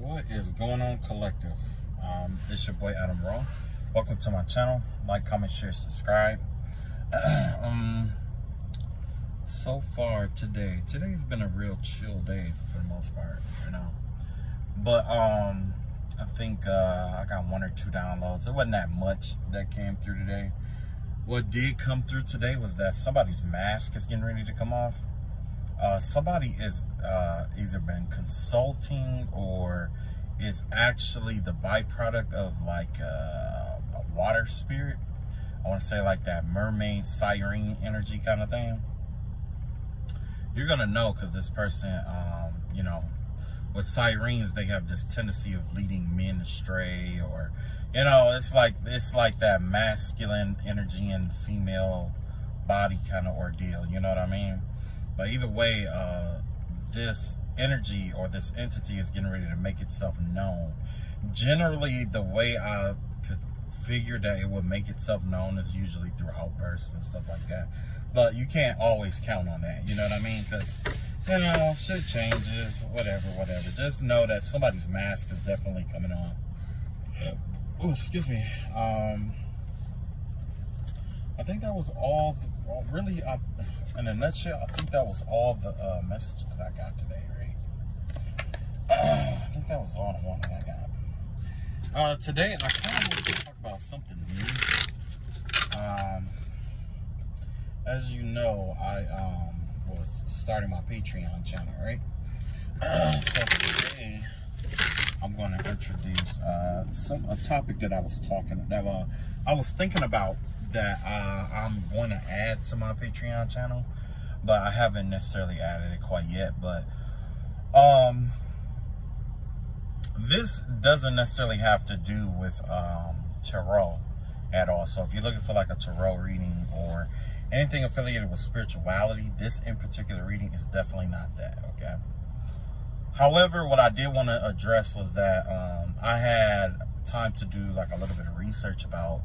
What is going on, collective? It's your boy ATUM-RA. Welcome to my channel. Like, comment, share, subscribe. So far today's been a real chill day for the most part, you know. But I think I got 1 or 2 downloads. It wasn't that much that came through today. What did come through today was that somebody's mask is getting ready to come off. Somebody is either been consulting or is actually the byproduct of like a water spirit. I want to say like that mermaid siren energy kind of thing. You're gonna know because this person, you know, with sirens, they have this tendency of leading men astray, or, you know, it's like that masculine energy and female body kind of ordeal. You know what I mean? But either way, this energy or this entity is getting ready to make itself known. Generally, the way I could figure that it would make itself known is usually through outbursts and stuff like that. But you can't always count on that, you know what I mean? Because, you know, shit changes, whatever. Just know that somebody's mask is definitely coming on. Oh, excuse me. I think that was all, really, in a nutshell, I think that was all the message that I got today, right? I think that was all the one that I got. Today, I kind of want to talk about something new. As you know, I was starting my Patreon channel, right? So today, I'm going to introduce a topic that I was thinking about that I'm going to add to my Patreon channel, but I haven't necessarily added it quite yet. But this doesn't necessarily have to do with tarot at all. So if you're looking for like a tarot reading or anything affiliated with spirituality, this in particular reading is definitely not that, okay? However, what I did want to address was that I had time to do like a little bit of research about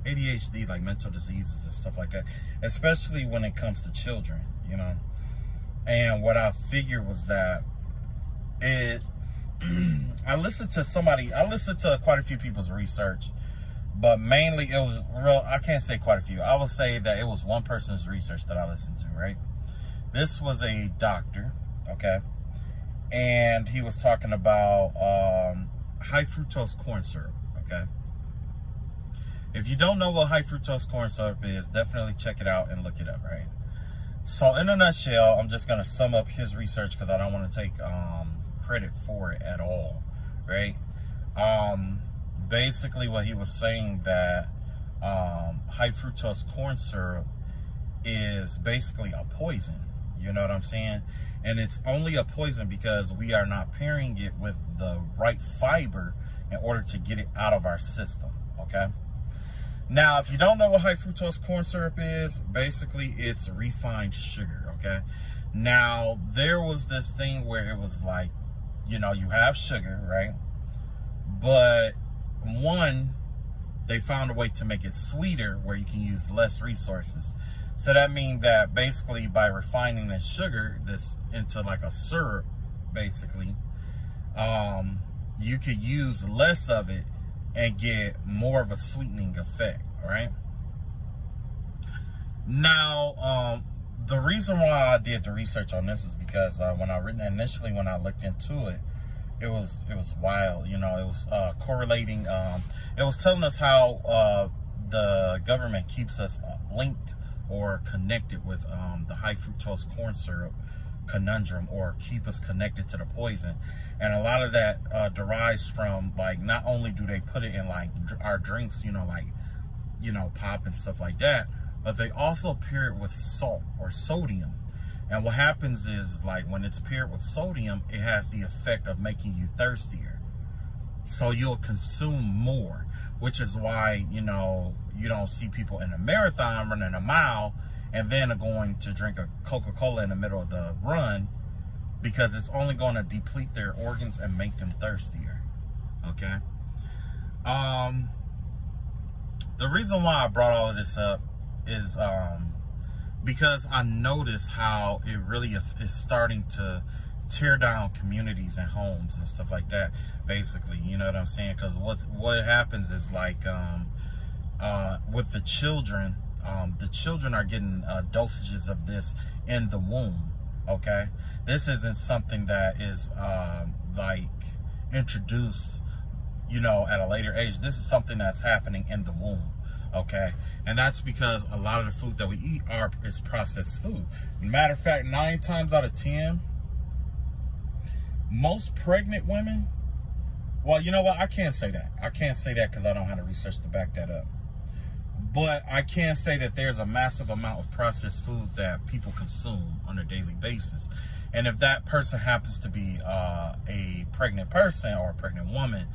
ADHD, like mental diseases and stuff like that, especially when it comes to children, you know. And what I figured was that I listened to quite a few people's research, but mainly it was I can't say quite a few. I will say that it was one person's research that I listened to, right? This was a doctor, okay? And he was talking about high fructose corn syrup, okay? If you don't know what high fructose corn syrup is, definitely check it out and look it up, right? So in a nutshell, I'm just going to sum up his research because I don't want to take credit for it at all, right? Basically what he was saying that high fructose corn syrup is basically a poison, you know what I'm saying? And it's only a poison because we are not pairing it with the right fiber in order to get it out of our system, okay? Now, if you don't know what high fructose corn syrup is, basically it's refined sugar, okay? Now, there was this thing where it was like, you know, you have sugar, right? But one, they found a way to make it sweeter where you can use less resources. So that means that basically by refining the sugar this into like a syrup, basically, you could use less of it and get more of a sweetening effect, right? Now, the reason why I did the research on this is because when I looked into it, it was wild, you know. It was correlating, it was telling us how the government keeps us linked or connected with the high fructose corn syrup conundrum, or keep us connected to the poison. And a lot of that derives from, like, not only do they put it in like our drinks, you know, like, you know, pop and stuff like that, but they also pair it with salt or sodium. And what happens is, like, when it's paired with sodium, it has the effect of making you thirstier. So you'll consume more, which is why, you know, you don't see people in a marathon running a mile and then are going to drink a Coca-Cola in the middle of the run, because it's only going to deplete their organs and make them thirstier, okay? The reason why I brought all of this up is because I noticed how it really is starting to tear down communities and homes and stuff like that, basically, you know what I'm saying? Because what happens is, like, with the children are getting dosages of this in the womb, okay? This isn't something that is like introduced, you know, at a later age. This is something that's happening in the womb, okay? And that's because a lot of the food that we eat is processed food. Matter of fact, 9 times out of 10, most pregnant women, well, you know what? I can't say that. I can't say that because I don't have the research to back that up. But I can say that there's a massive amount of processed food that people consume on a daily basis. And if that person happens to be a pregnant person or a pregnant woman,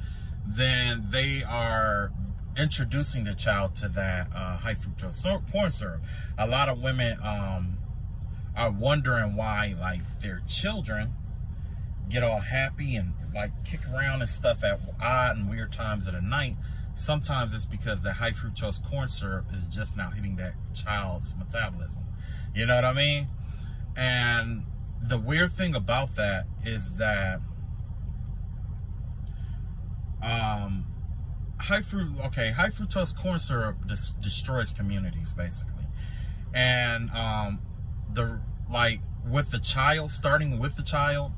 then they are introducing the child to that high fructose corn syrup. A lot of women are wondering why, like, their children get all happy and, like, kick around and stuff at odd and weird times of the night. Sometimes it's because the high fructose corn syrup is just now hitting that child's metabolism. You know what I mean? And the weird thing about that is that high fructose corn syrup destroys communities, basically. And with the child, starting with the child,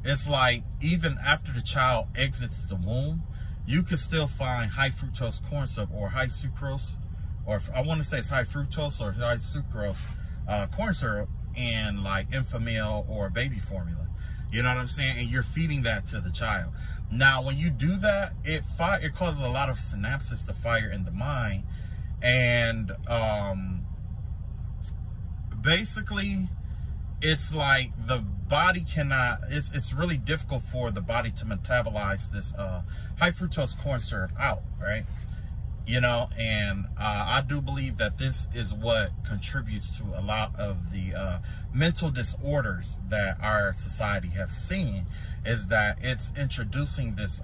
it's like even after the child exits the womb, you can still find high fructose corn syrup or high sucrose, or I want to say it's high fructose or high sucrose corn syrup in, like, Enfamil or baby formula. You know what I'm saying? And you're feeding that to the child. Now, when you do that, it causes a lot of synapses to fire in the mind, and basically, it's like the body cannot. It's really difficult for the body to metabolize this high fructose corn syrup out, right? You know, and I do believe that this is what contributes to a lot of the mental disorders that our society has seen, is that it's introducing this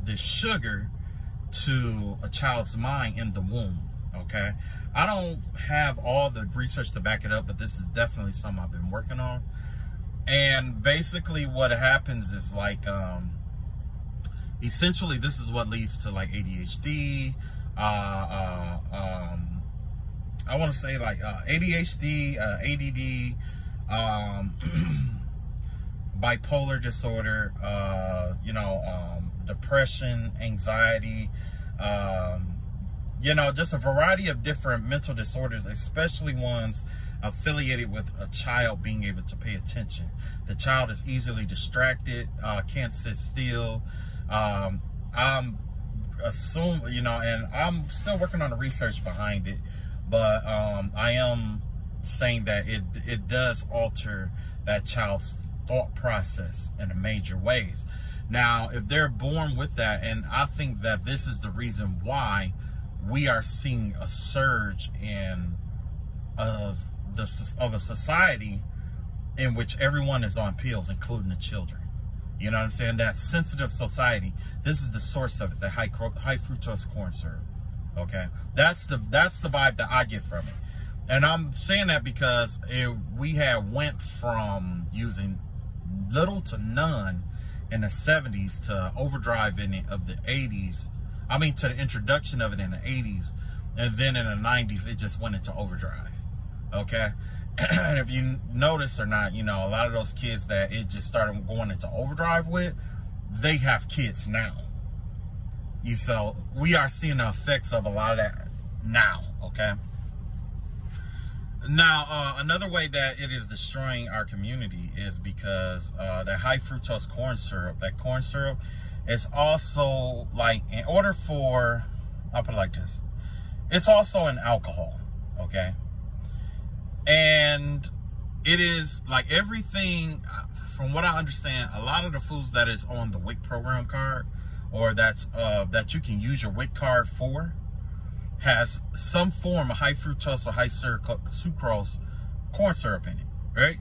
this sugar to a child's mind in the womb, okay? I don't have all the research to back it up, but this is definitely something I've been working on. And basically what happens is, like, essentially this is what leads to, like, ADHD, I want to say, like, ADHD, ADD, bipolar disorder, you know, depression, anxiety, you know, just a variety of different mental disorders, especially ones affiliated with a child being able to pay attention. The child is easily distracted, can't sit still. I'm assuming, you know, and I'm still working on the research behind it, but I am saying that it does alter that child's thought process in a major ways. Now, if they're born with that, and I think that this is the reason why we are seeing a surge of a society in which everyone is on pills, including the children. You know what I'm saying? That sensitive society, this is the source of it, the high fructose corn syrup. Okay, that's the vibe that I get from it. And I'm saying that because we had went from using little to none in the 70s to overdrive in it of the 80s. I mean, to the introduction of it in the 80s, and then in the 90s, it just went into overdrive. Okay, and if you notice or not, you know, a lot of those kids that it just started going into overdrive with, they have kids now. So we are seeing the effects of a lot of that now. Okay. Now, another way that it is destroying our community is because the high fructose corn syrup, that corn syrup, is also, like, in order for, I'll put it like this, it's also an alcohol, okay? And it is, like, everything, from what I understand, a lot of the foods that is on the WIC program card, or that's that you can use your WIC card for, has some form of high fructose or high sucrose corn syrup in it, right?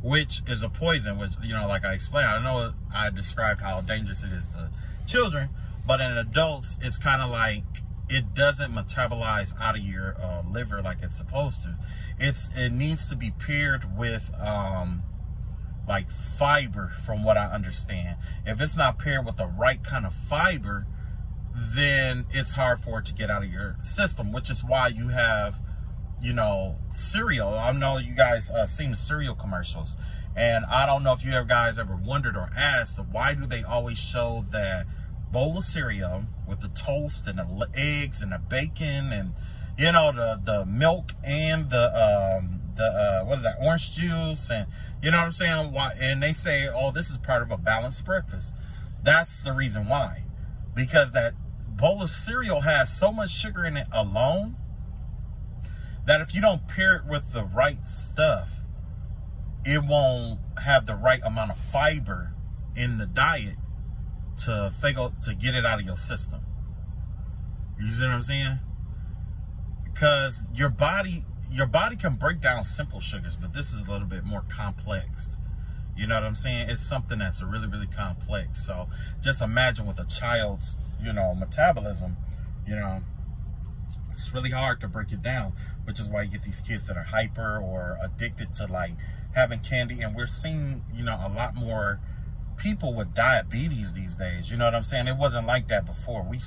Which is a poison, which, you know, like I explained, I know I described how dangerous it is to children, but in adults, it's kind of like it doesn't metabolize out of your liver like it's supposed to. It needs to be paired with like fiber, from what I understand. If it's not paired with the right kind of fiber, then it's hard for it to get out of your system, which is why you have, you know, cereal. I know you guys seen the cereal commercials, and I don't know if you guys ever wondered or asked, why do they always show that bowl of cereal with the toast and the eggs and the bacon and, you know, the milk and the what is that, orange juice, and you know what I'm saying? Why? And they say, oh, this is part of a balanced breakfast. That's the reason why. Because that bowl of cereal has so much sugar in it alone that if you don't pair it with the right stuff, it won't have the right amount of fiber in the diet to get it out of your system. You see what I'm saying? Because your body can break down simple sugars, but this is a little bit more complex. You know what I'm saying? It's something that's really, really complex. So just imagine with a child's, you know, metabolism, you know, it's really hard to break it down, which is why you get these kids that are hyper or addicted to like having candy. And we're seeing, you know, a lot more people with diabetes these days. You know what I'm saying? It wasn't like that before. We're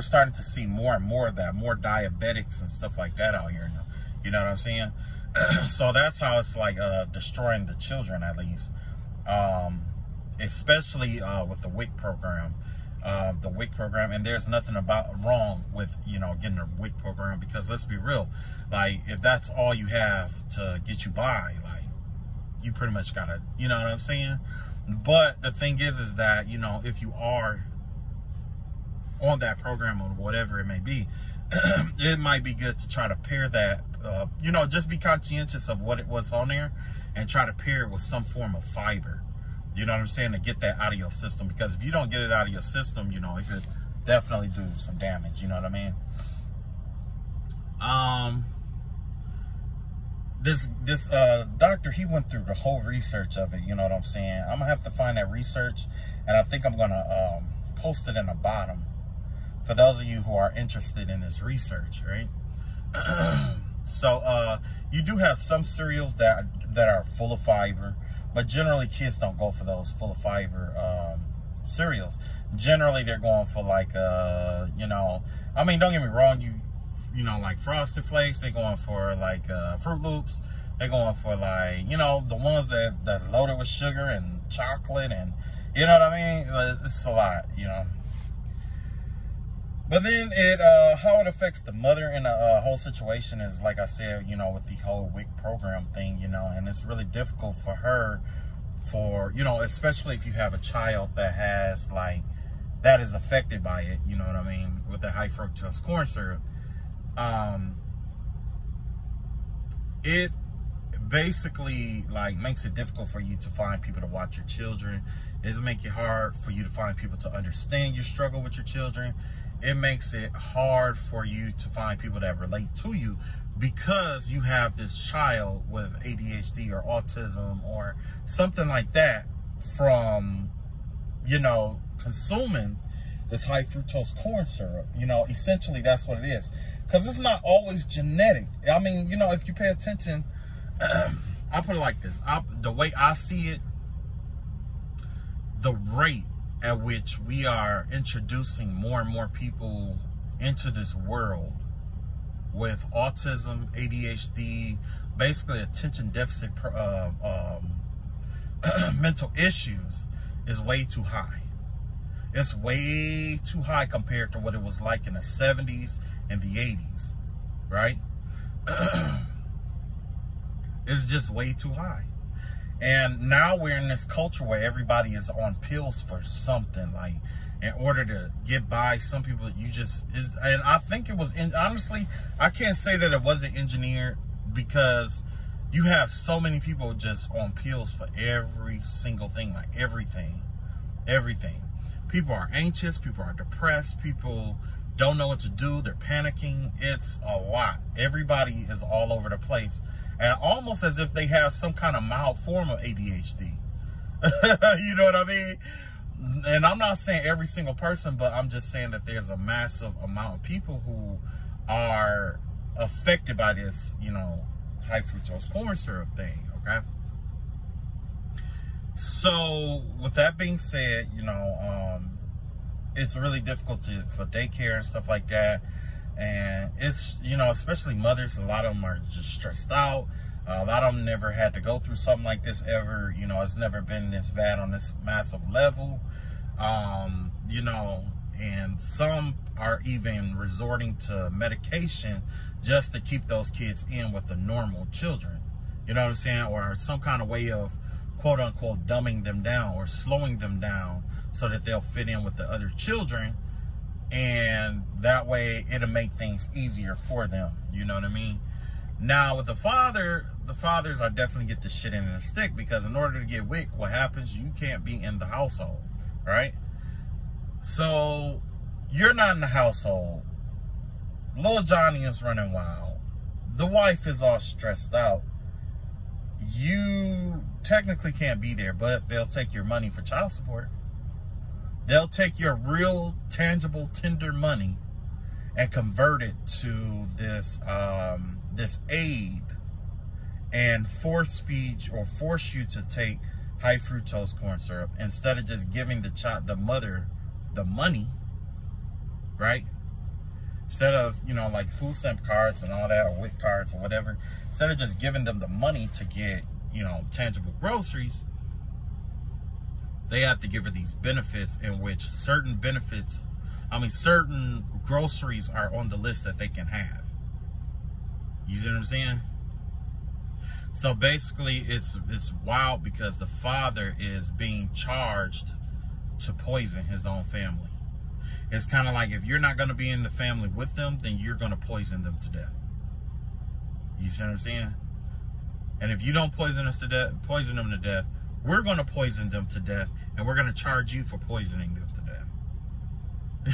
starting to see more and more of that, more diabetics and stuff like that out here now. You know what I'm saying? So that's how it's like destroying the children, at least, especially with the WIC program. And there's nothing wrong with, you know, getting a WIC program, because let's be real, like if that's all you have to get you by, like you pretty much gotta, you know what I'm saying? But the thing is that, you know, if you are on that program or whatever it may be, it might be good to try to pair that, you know, just be conscientious of what it was on there and try to pair it with some form of fiber. You know what I'm saying? To get that out of your system, because if you don't get it out of your system, you know, it could definitely do some damage. You know what I mean? This doctor, he went through the whole research of it. You know what I'm saying? I'm gonna have to find that research, and I think I'm gonna post it in the bottom for those of you who are interested in this research, right? So you do have some cereals that are full of fiber, but generally kids don't go for those full of fiber cereals. Generally they're going for like you know, I mean, don't get me wrong, you know, like Frosted Flakes, they're going for like Fruit Loops, they're going for like, you know, the ones that's loaded with sugar and chocolate, and you know what I mean? It's a lot, you know. But then how it affects the mother in the whole situation is, like I said, you know, with the whole WIC program thing, you know, and it's really difficult for her, you know, especially if you have a child that is affected by it, you know what I mean, with the high fructose corn syrup. It basically like makes it difficult for you to find people to watch your children. It makes it hard for you to find people to understand your struggle with your children. It makes it hard for you to find people that relate to you, because you have this child with ADHD or autism or something like that from, you know, consuming this high fructose corn syrup. You know, essentially that's what it is. Because it's not always genetic. I mean, you know, if you pay attention, I'll put it like this. The way I see it, the rate at which we are introducing more and more people into this world with autism, ADHD, basically attention deficit mental issues is way too high. It's way too high compared to what it was like in the 70s and the 80s, right? It's just way too high. And now we're in this culture where everybody is on pills for something, like in order to get by. Some people, and I think it was, honestly, I can't say that it wasn't engineered, because you have so many people just on pills for every single thing, like everything. People are anxious, people are depressed, people don't know what to do, they're panicking. It's a lot. Everybody is all over the place. And almost as if they have some kind of mild form of ADHD. You know what I mean? And I'm not saying every single person, but I'm just saying that there's a massive amount of people who are affected by this, you know, high fructose corn syrup thing, okay? So with that being said, you know, it's really difficult for daycare and stuff like that. And it's, you know, especially mothers, a lot of them are just stressed out. A lot of them never had to go through something like this ever. You know, it's never been this bad on this massive level. You know, and some are even resorting to medication just to keep those kids in with the normal children. You know what I'm saying? Or some kind of way of, quote unquote, dumbing them down or slowing them down so that they'll fit in with the other children. And that way it'll make things easier for them. You know what I mean? Now with the fathers are definitely get the shit in a stick, because in order to get WIC, what happens, you can't be in the household, right? So you're not in the household. Little Johnny is running wild. The wife is all stressed out. You technically can't be there, but they'll take your money for child support. They'll take your real, tangible, tender money and convert it to this this aid, and force feed or force you to take high fructose corn syrup instead of just giving the mother the money, right? Instead of, you know, like food stamp cards and all that, or WIC cards or whatever, instead of just giving them the money to get, you know, tangible groceries, they have to give her these benefits, in which certain groceries are on the list that they can have. You see what I'm saying? So basically it's wild, because the father is being charged to poison his own family. It's kind of like, if you're not going to be in the family with them, then you're going to poison them to death. You see what I'm saying? And if you don't poison them to death, we're going to poison them to death, and we're going to charge you for poisoning them to death.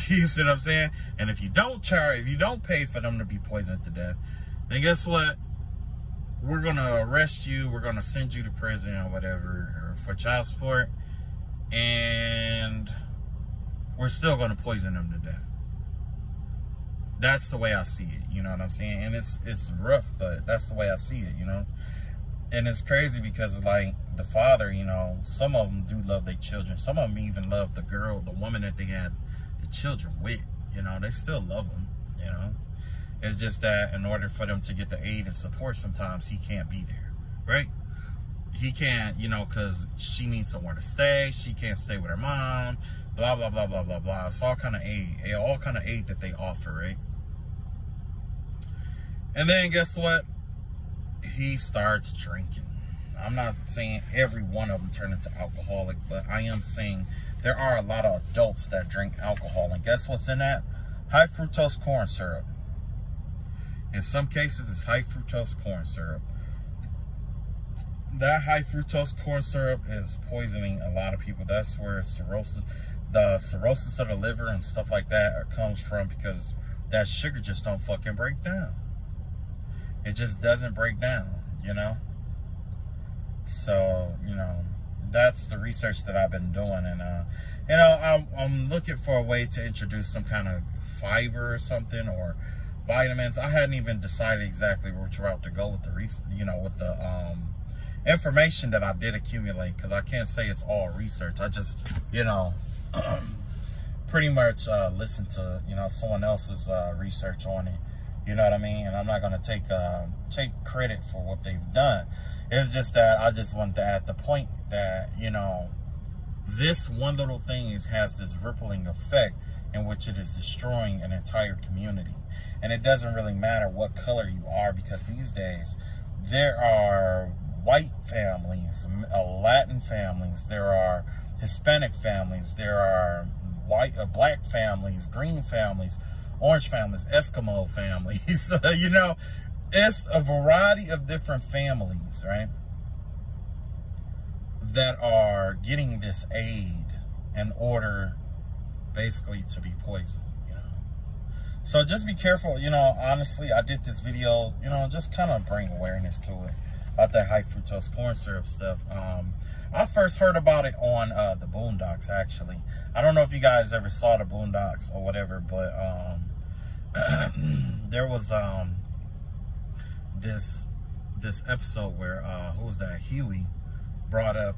You see what I'm saying? And if you don't pay for them to be poisoned to death, then guess what? We're going to arrest you. We're going to send you to prison or whatever, or for child support. And we're still going to poison them to death. That's the way I see it. You know what I'm saying? And it's rough, but that's the way I see it, you know? And it's crazy because, like, the father, you know, some of them do love their children. Some of them even love the woman that they had the children with. You know, they still love them, you know? It's just that in order for them to get the aid and support, sometimes he can't be there, right? He can't, you know, because she needs somewhere to stay. She can't stay with her mom, blah, blah, blah, blah, blah, blah. It's all kind of aid that they offer, right? And then guess what? He starts drinking. I'm not saying every one of them turn into alcoholic, but I am saying there are a lot of adults that drink alcohol. And guess what's in that? High fructose corn syrup. In some cases, it's high fructose corn syrup. That high fructose corn syrup is poisoning a lot of people. That's where the cirrhosis of the liver and stuff like that comes from, because that sugar just don't fucking break down. It just doesn't break down, you know? So, you know, that's the research that I've been doing. And, you know, I'm looking for a way to introduce some kind of fiber or something, or vitamins. I hadn't even decided exactly which route to go with the information that I did accumulate, because I can't say it's all research. I just, you know, pretty much listen to, you know, someone else's research on it. You know what I mean? And I'm not going to take credit for what they've done. It's just that I just wanted to add the point that, you know, this one little thing has this rippling effect in which it is destroying an entire community. And it doesn't really matter what color you are, because these days there are white families, Latin families, there are Hispanic families, there are black families, green families, orange families, Eskimo families. You know, it's a variety of different families, right, that are getting this aid in order basically to be poisoned, you know. So just be careful, you know. Honestly, I did this video, you know, just kind of bring awareness to it, about that high fructose corn syrup stuff. I first heard about it on the Boondocks, actually. I don't know if you guys ever saw the Boondocks or whatever, but there was this episode where who was that? Huey brought up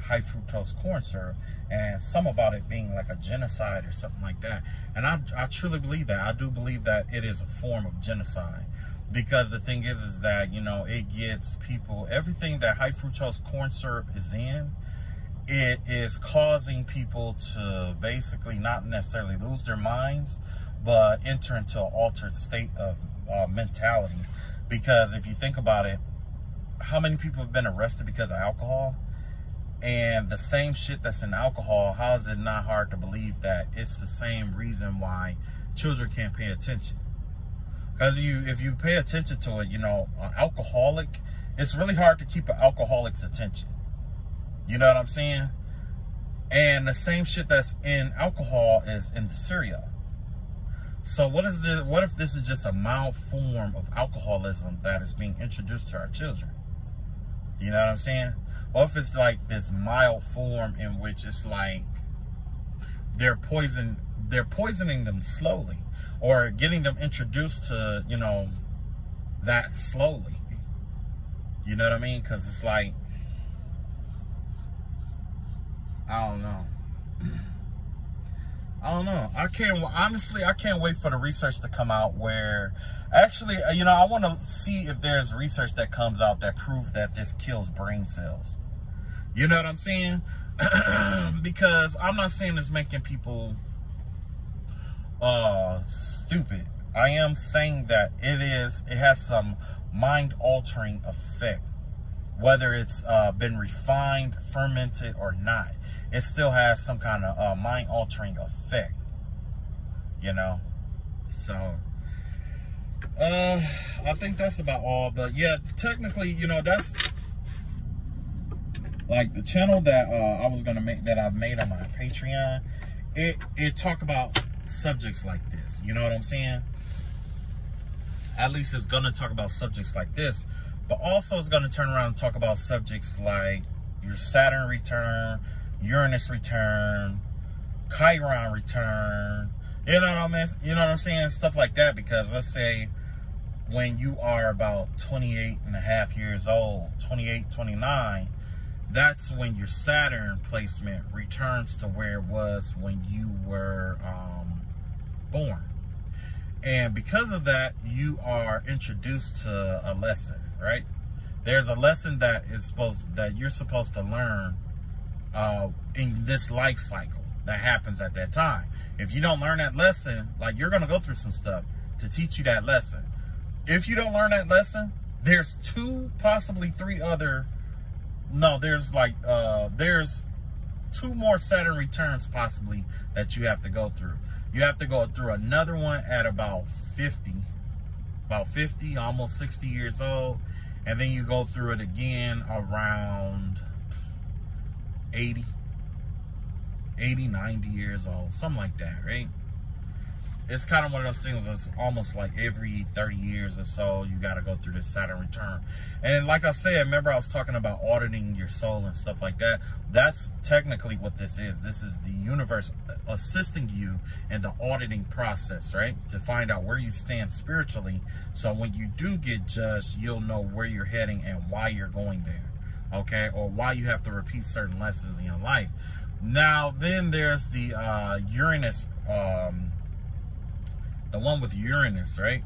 high fructose corn syrup, and some about it being like a genocide or something like that. And I truly believe that. I do believe that it is a form of genocide, because the thing is that, you know, it gets people, everything that high fructose corn syrup is in, it is causing people to basically not necessarily lose their minds, but enter into an altered state of mentality. Because if you think about it, how many people have been arrested because of alcohol? And the same shit that's in alcohol, how is it not hard to believe that it's the same reason why children can't pay attention? Because if you pay attention to it, you know, an alcoholic, it's really hard to keep an alcoholic's attention. You know what I'm saying? And the same shit that's in alcohol is in the cereal. So what if this is just a mild form of alcoholism that is being introduced to our children? You know what I'm saying? What if it's like this mild form in which it's like they're poisoning them slowly, or getting them introduced to, you know, that slowly. You know what I mean? Because it's like, I don't know. Honestly, I can't wait for the research to come out where, actually, you know, I want to see if there's research that comes out that proves that this kills brain cells. You know what I'm saying? Because I'm not saying it's making people stupid. I am saying that it has some mind-altering effect. Whether it's been refined, fermented, or not, it still has some kind of mind-altering effect, you know? So, I think that's about all. But yeah, technically, you know, that's like the channel that I was gonna make, that I've made on my Patreon. It talk about subjects like this. You know what I'm saying? At least it's gonna talk about subjects like this, but also it's gonna turn around and talk about subjects like your Saturn return, Uranus return, Chiron return, you know what I mean? You know what I'm saying? Stuff like that. Because let's say when you are about 28 and a half years old, 28, 29, that's when your Saturn placement returns to where it was when you were born. And because of that, you are introduced to a lesson, right? There's a lesson that you're supposed to learn in this life cycle that happens at that time. If you don't learn that lesson, like, you're gonna go through some stuff to teach you that lesson. If you don't learn that lesson, there's two, possibly three other, no, there's two more Saturn returns possibly that you have to go through. You have to go through another one at about 50, almost 60 years old. And then you go through it again around 80, 90 years old, something like that, right? It's kind of one of those things that's almost like every 30 years or so, you got to go through this Saturn return. And like I said, remember I was talking about auditing your soul and stuff like that. That's technically what this is. This is the universe assisting you in the auditing process, right? To find out where you stand spiritually. So when you do get judged, you'll know where you're heading and why you're going there, okay? Or why you have to repeat certain lessons in your life. Now, then there's the Uranus, the one with Uranus, right?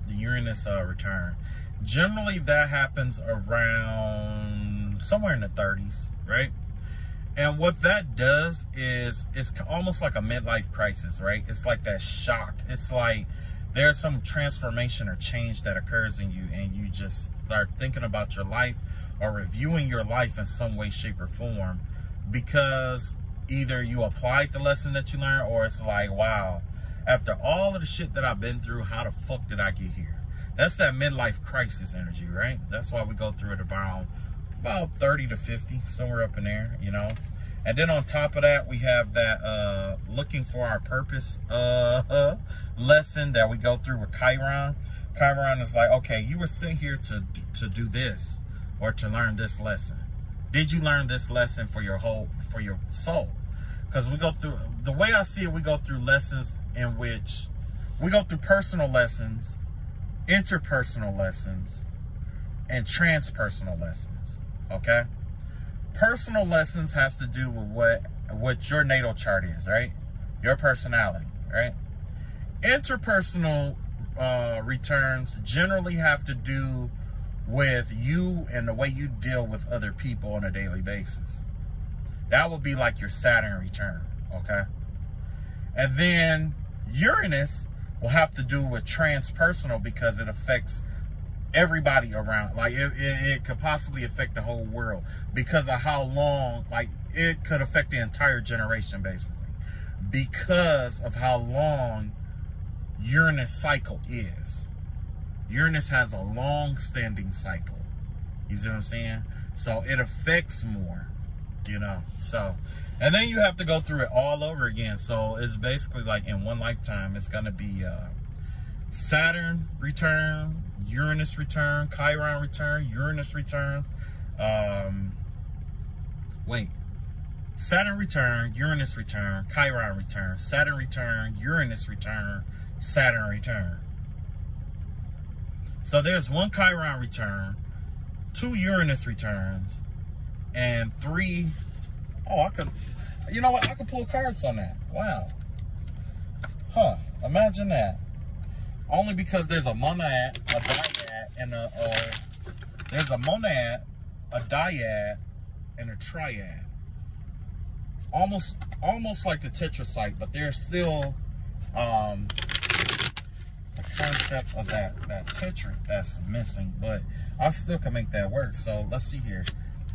The Uranus return. Generally, that happens around somewhere in the 30s, right? And what that does is it's almost like a midlife crisis, right? It's like that shock. It's like there's some transformation or change that occurs in you, and you just start thinking about your life or reviewing your life in some way, shape, or form, because either you applied the lesson that you learned, or it's like, wow, after all of the shit that I've been through, how the fuck did I get here? That's that midlife crisis energy, right? That's why we go through it about 30 to 50, somewhere up in there, you know? And then on top of that, we have that looking for our purpose lesson that we go through with Chiron. Chiron is like, okay, you were sent here to do this, or to learn this lesson. Did you learn this lesson for your soul? Because we go through, the way I see it, we go through lessons in which we go through personal lessons, interpersonal lessons, and transpersonal lessons, okay? Personal lessons has to do with what your natal chart is, right? Your personality, right? Interpersonal returns generally have to do with you and the way you deal with other people on a daily basis. That would be like your Saturn return, okay? And then Uranus will have to do with transpersonal because it affects everybody around. Like it could possibly affect the whole world because of how long, like it could affect the entire generation basically because of how long Uranus cycle is. Uranus has a long-standing cycle. You see what I'm saying? So it affects more, you know. So, and then you have to go through it all over again. So it's basically like in one lifetime, it's going to be Saturn return, Uranus return, Chiron return, Uranus return. Saturn return, Uranus return, Chiron return, Saturn return, Uranus return, Saturn return. So there's 1 Chiron return, 2 Uranus returns, and 3. Oh, you know what? I could pull cards on that. Wow. Huh. Imagine that. Only because there's a monad, a dyad, and there's a monad, a dyad, and a triad. Almost like the tetracyte, but there's still the concept of that tetra that's missing, but I still can make that work. So let's see here.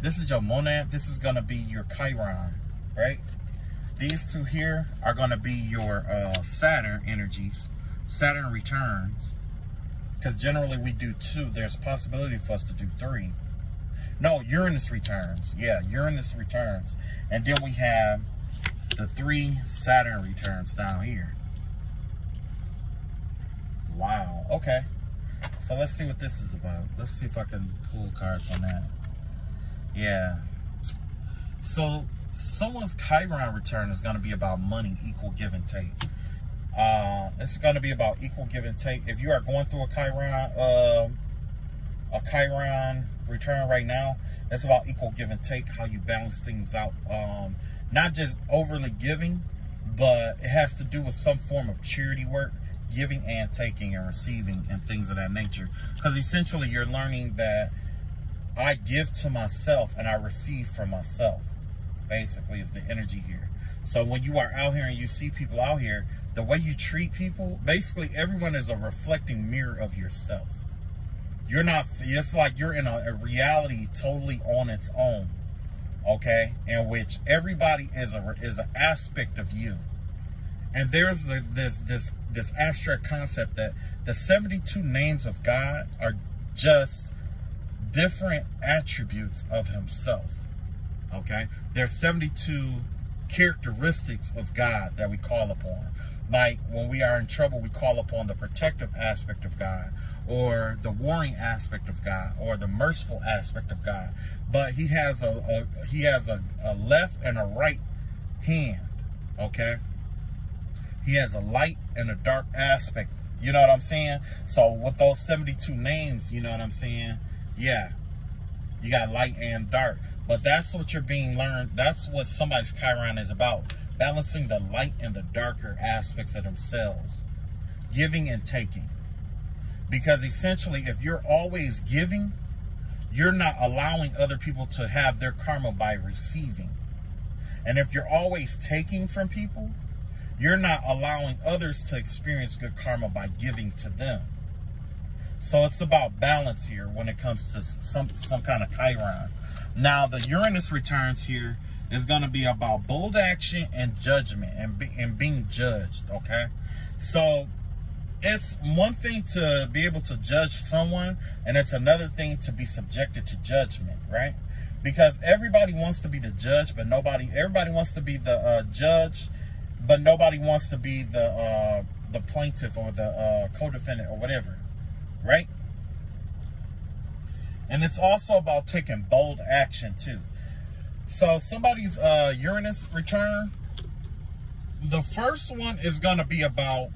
This is your monad. This is going to be your Chiron, right? These two here are going to be your Saturn energies, Saturn returns, because generally we do 2. There's a possibility for us to do 3. No, Uranus returns. Yeah, Uranus returns. And then we have the 3 Saturn returns down here. Wow. Okay. So let's see what this is about. Let's see if I can pull cards on that. Yeah. So someone's Chiron return is going to be about money, equal give and take. It's going to be about equal give and take. If you are going through a Chiron return right now, it's about equal give and take, how you balance things out. Not just overly giving, but it has to do with some form of charity work, giving and taking and receiving and things of that nature. Because essentially you're learning that I give to myself and I receive from myself, basically, is the energy here. So when you are out here and you see people out here, the way you treat people, basically everyone is a reflecting mirror of yourself. You're not, it's like you're in a reality totally on its own, okay? In which everybody is an aspect of you. And there's this abstract concept that the 72 names of God are just different attributes of himself, okay? There's 72 characteristics of God that we call upon. Like when we are in trouble, we call upon the protective aspect of God, or the warring aspect of God, or the merciful aspect of God. But he has a left and a right hand, okay? He has a light and a dark aspect. You know what I'm saying? So with those 72 names, you know what I'm saying? Yeah, you got light and dark. But that's what you're being learned. That's what somebody's Chiron is about. Balancing the light and the darker aspects of themselves. Giving and taking. Because essentially, if you're always giving, you're not allowing other people to have their karma by receiving. And if you're always taking from people, you're not allowing others to experience good karma by giving to them. So it's about balance here when it comes to some kind of Chiron. Now, the Uranus returns here is going to be about bold action and judgment and being judged, okay? So it's one thing to be able to judge someone, and it's another thing to be subjected to judgment, right? Because everybody wants to be the judge, but everybody wants to be the judge, but nobody wants to be the plaintiff or the co-defendant or whatever, right? And it's also about taking bold action too. So somebody's Uranus return, the first one is going to be about,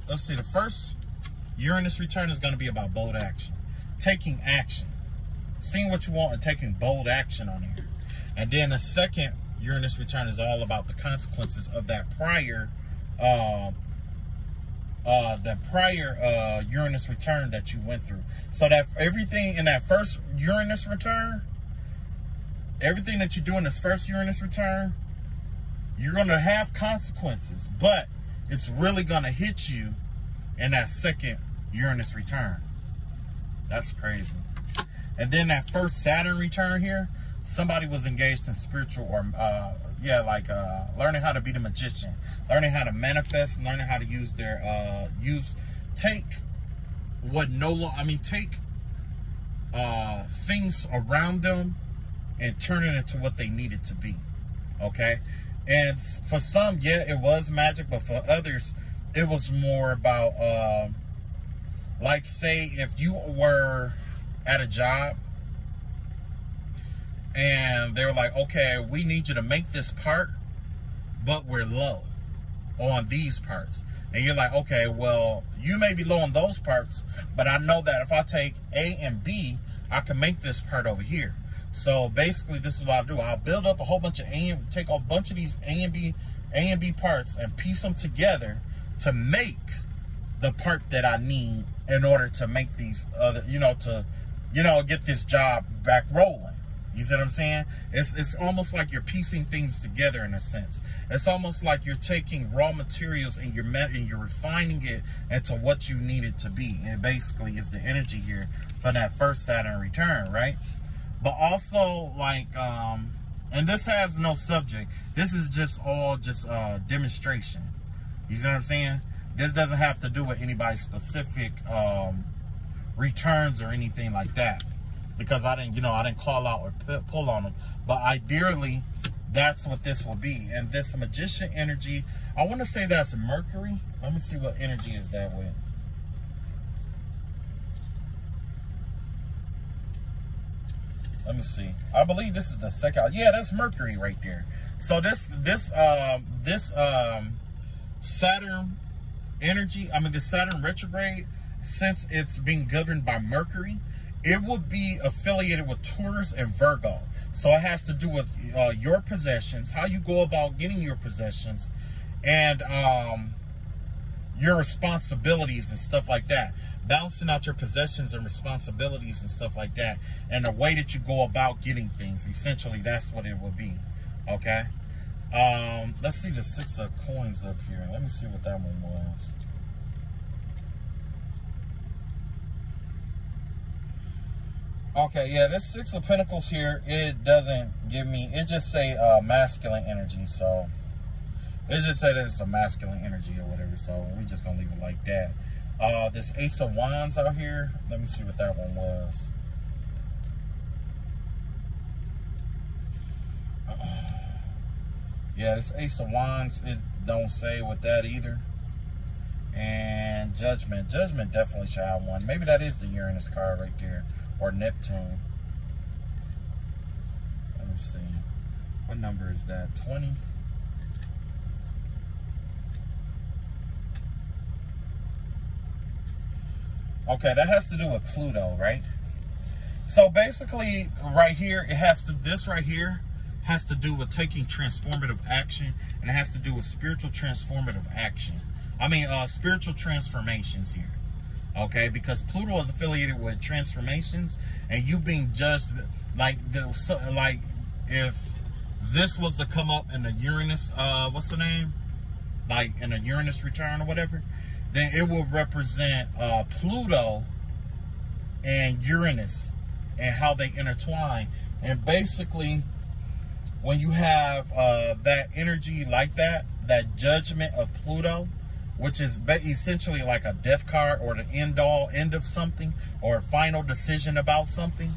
let's see, the first Uranus return is going to be about bold action, taking action. seeing what you want and taking bold action on here. And then the second Uranus return is all about the consequences of that prior Uranus return that you went through. So that everything in that first Uranus return, everything that you do in this first Uranus return, you're going to have consequences, but it's really going to hit you in that second Uranus return. That's crazy. And then that first Saturn return here, somebody was engaged in spiritual or learning how to be the magician, learning how to manifest, learning how to use their take things around them and turn it into what they need it to be. Okay. And for some, yeah, it was magic, but for others, it was more about like, say if you were at a job and they were like, okay, we need you to make this part, but we're low on these parts. And you're like, okay, well, you may be low on those parts, but I know that if I take A and B, I can make this part over here. So basically, this is what I'll do. I'll build up a whole bunch of take a bunch of these A and B parts and piece them together to make the part that I need in order to make these other, get this job back rolling. You see what I'm saying? It's almost like you're piecing things together in a sense. It's almost like you're taking raw materials and you're refining it into what you need it to be. And basically is the energy here for that first Saturn return, right? But also, like, and this has no subject. This is just all demonstration. You see what I'm saying? This doesn't have to do with anybody's specific returns or anything like that. Because I didn't call out or pull on them. But ideally, that's what this will be. And this magician energy, I want to say that's Mercury. Let me see what energy is that with. Let me see. I believe this is the second. Yeah, that's Mercury right there. So this Saturn energy, the Saturn retrograde, since it's being governed by Mercury, it will be affiliated with Taurus and Virgo. So it has to do with your possessions, how you go about getting your possessions, and your responsibilities and stuff like that. Balancing out your possessions and responsibilities and stuff like that, and the way that you go about getting things. Essentially, that's what it will be. Okay. Let's see the 6 of coins up here. Let me see what that one was. Okay, yeah, this 6 of Pentacles here, it doesn't give me, it just say masculine energy. So it just said it's a masculine energy or whatever. So we're just gonna leave it like that. This Ace of Wands out here, let me see what that one was. Yeah, this Ace of Wands, it don't say what that either. And Judgment. Judgment definitely should have one. Maybe that is the Uranus card right there. Or Neptune. Let me see. What number is that? 20? Okay, that has to do with Pluto, right? So basically, right here, this right here has to do with taking transformative action, and it has to do with spiritual transformative action. Spiritual transformations here. Okay, because Pluto is affiliated with transformations, and you being judged like if this was to come up in the Uranus, what's the name? Like in a Uranus return or whatever, then it will represent Pluto and Uranus and how they intertwine. And basically, when you have that energy like that judgment of Pluto, which is essentially like a death card or the end of something or a final decision about something,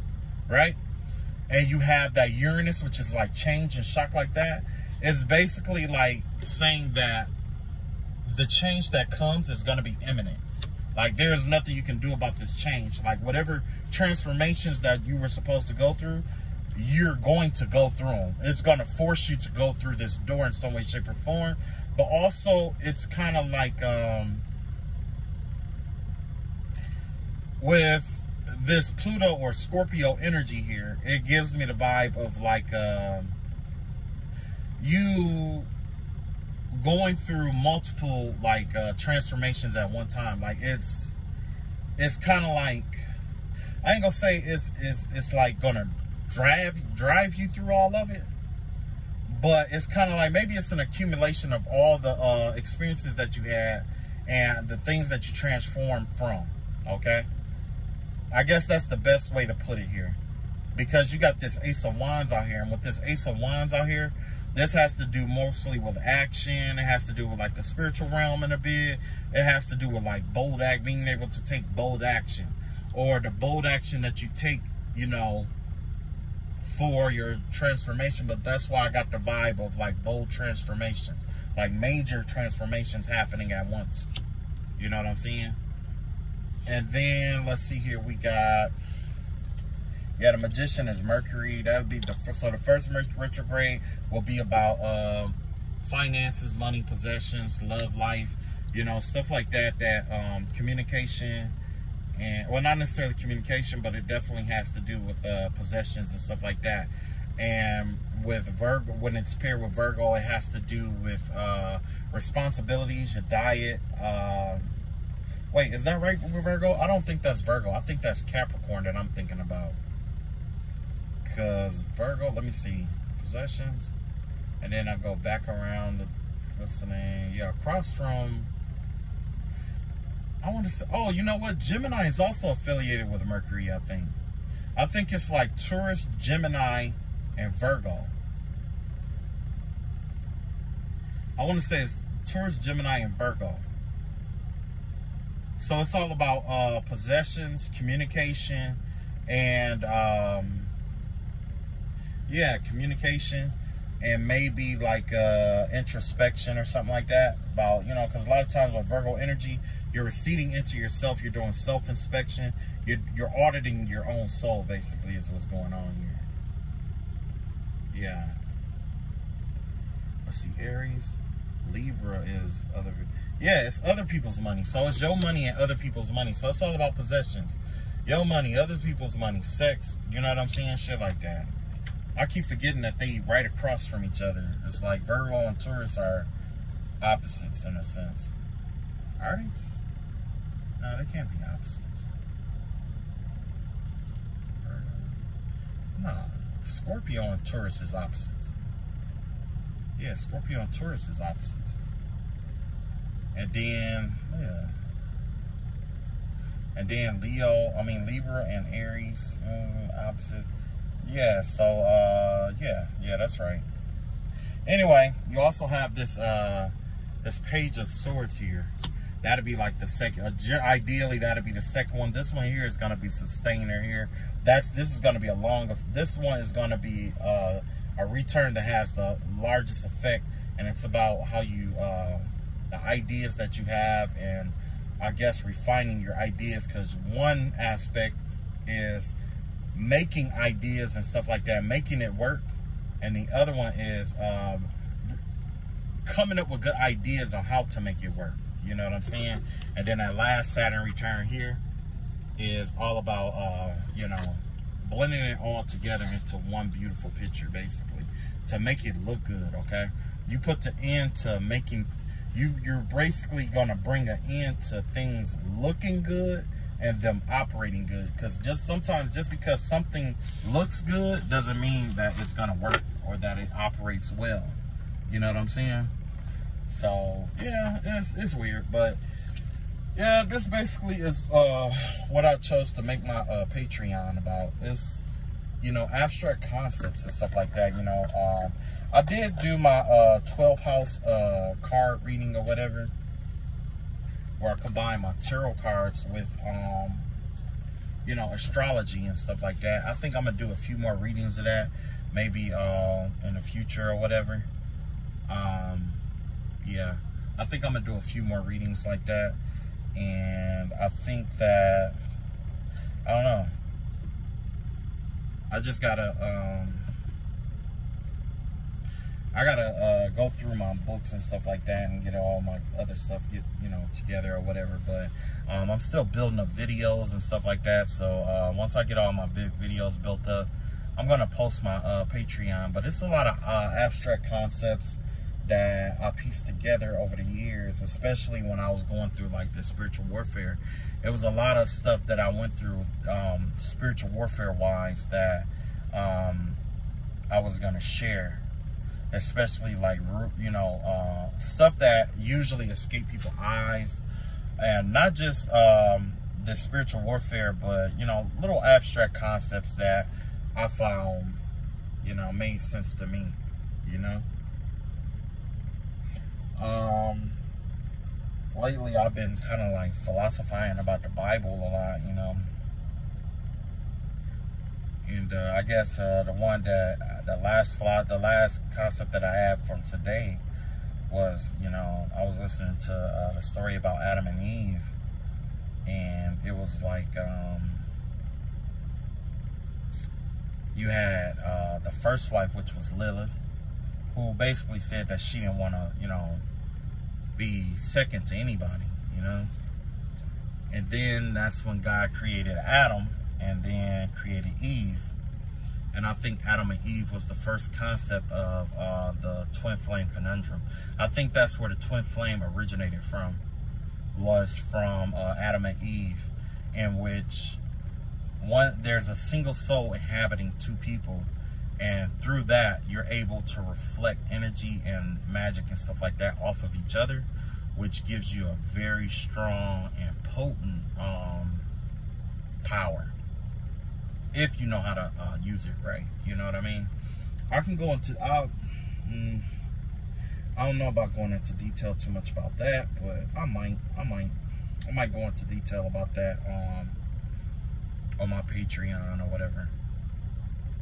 right? And you have that Uranus, which is like change and shock like that. It's basically like saying that the change that comes is going to be imminent. Like there's nothing you can do about this change. Like whatever transformations that you were supposed to go through, you're going to go through them. It's going to force you to go through this door in some way, shape, or form. But also, it's kind of like with this Pluto or Scorpio energy here, it gives me the vibe of like you going through multiple like transformations at one time. Like it's kind of like, I ain't gonna say it's like gonna drive you through all of it, but it's kind of like maybe it's an accumulation of all the experiences that you had and the things that you transformed from. Okay, I guess that's the best way to put it here, because you got this Ace of Wands out here, and with this Ace of Wands out here, this has to do mostly with action. It has to do with like the spiritual realm in a bit. It has to do with like being able to take bold action, or the bold action that you take, you know, for your transformation. But that's why I got the vibe of like bold transformations, like major transformations happening at once. You know what I'm saying? And then let's see here, we got, yeah, the Magician is Mercury. That would be so the first retrograde will be about finances, money, possessions, love life, you know, stuff like that. That communication, and well, not necessarily communication, but it definitely has to do with possessions and stuff like that. And with Virgo, when it's paired with Virgo, it has to do with responsibilities, your diet. Wait, is that right with Virgo? I don't think that's Virgo. I think that's Capricorn that I'm thinking about. Because Virgo, let me see, possessions, and then I go back around the, what's the name? Yeah, across from, I want to say, oh, you know what? Gemini is also affiliated with Mercury, I think. I think it's like Taurus, Gemini, and Virgo. I want to say it's Taurus, Gemini, and Virgo. So it's all about possessions, communication, and yeah, communication, and maybe like introspection or something like that. About, you know, because a lot of times with Virgo energy, you're receding into yourself. You're doing self-inspection. You're auditing your own soul, basically, is what's going on here. Yeah. Let's see, Aries, Libra is other. Yeah, it's other people's money. So it's your money and other people's money. So it's all about possessions. Your money, other people's money, sex, you know what I'm saying? Shit like that. I keep forgetting that they right across from each other. It's like Virgo and Taurus are opposites in a sense. Are they? No, they can't be opposites. No, Scorpio and Taurus is opposites. Yeah, Scorpio and Taurus is opposites. And then, yeah. And then Libra and Aries, opposite. Yeah, so, yeah, that's right. Anyway, you also have this, this Page of Swords here. That'd be like the second, ideally that'd be the second one. This one here is going to be Sustainer here. This is going to be this one is going to be a return that has the largest effect. And it's about how you, the ideas that you have, and I guess refining your ideas, because one aspect is making ideas and stuff like that, making it work, and the other one is coming up with good ideas on how to make it work. You know what I'm saying? And then that last Saturn return here is all about you know, blending it all together into one beautiful picture, basically, to make it look good. Okay, you put the end to making. You're basically going to bring an end to things looking good and them operating good. Because sometimes just because something looks good doesn't mean that it's going to work or that it operates well. You know what I'm saying? So, yeah, it's weird. But, yeah, this basically is what I chose to make my Patreon about. It's, you know, abstract concepts and stuff like that, you know. I did do my 12th house card reading or whatever, where I combine my tarot cards with, you know, astrology and stuff like that. I think I'm going to do a few more readings of that, maybe in the future or whatever. Yeah, I think I'm going to do a few more readings like that. And I think that, I don't know, I just got to, I gotta go through my books and stuff like that and get all my other stuff together or whatever. But I'm still building up videos and stuff like that. So once I get all my big videos built up, I'm gonna post my Patreon. But it's a lot of abstract concepts that I pieced together over the years, especially when I was going through like the spiritual warfare. It was a lot of stuff that I went through spiritual warfare wise that I was gonna share, especially like stuff that usually escape people's eyes, and not just the spiritual warfare, but little abstract concepts that I found made sense to me. Lately I've been kind of like philosophizing about the Bible a lot, and I guess the last concept that I had from today was, I was listening to the story about Adam and Eve, and it was like you had the first wife, which was Lilith, who basically said that she didn't want to, be second to anybody, and then that's when God created Adam and then created Eve. And I think Adam and Eve was the first concept of the twin flame conundrum. I think that's where the twin flame originated from, was from Adam and Eve, in which there's a single soul inhabiting two people, and through that you're able to reflect energy and magic and stuff like that off of each other, which gives you a very strong and potent power, if you know how to use it right. You know what I mean? I can go into I don't know about going into detail too much about that, but I might go into detail about that on my Patreon or whatever.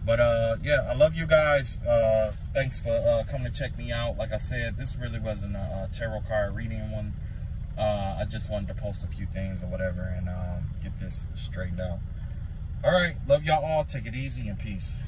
But yeah, I love you guys. Thanks for coming to check me out. Like I said, this really wasn't a tarot card reading one. I just wanted to post a few things or whatever and get this straightened out. All right, love y'all all. Take it easy and peace.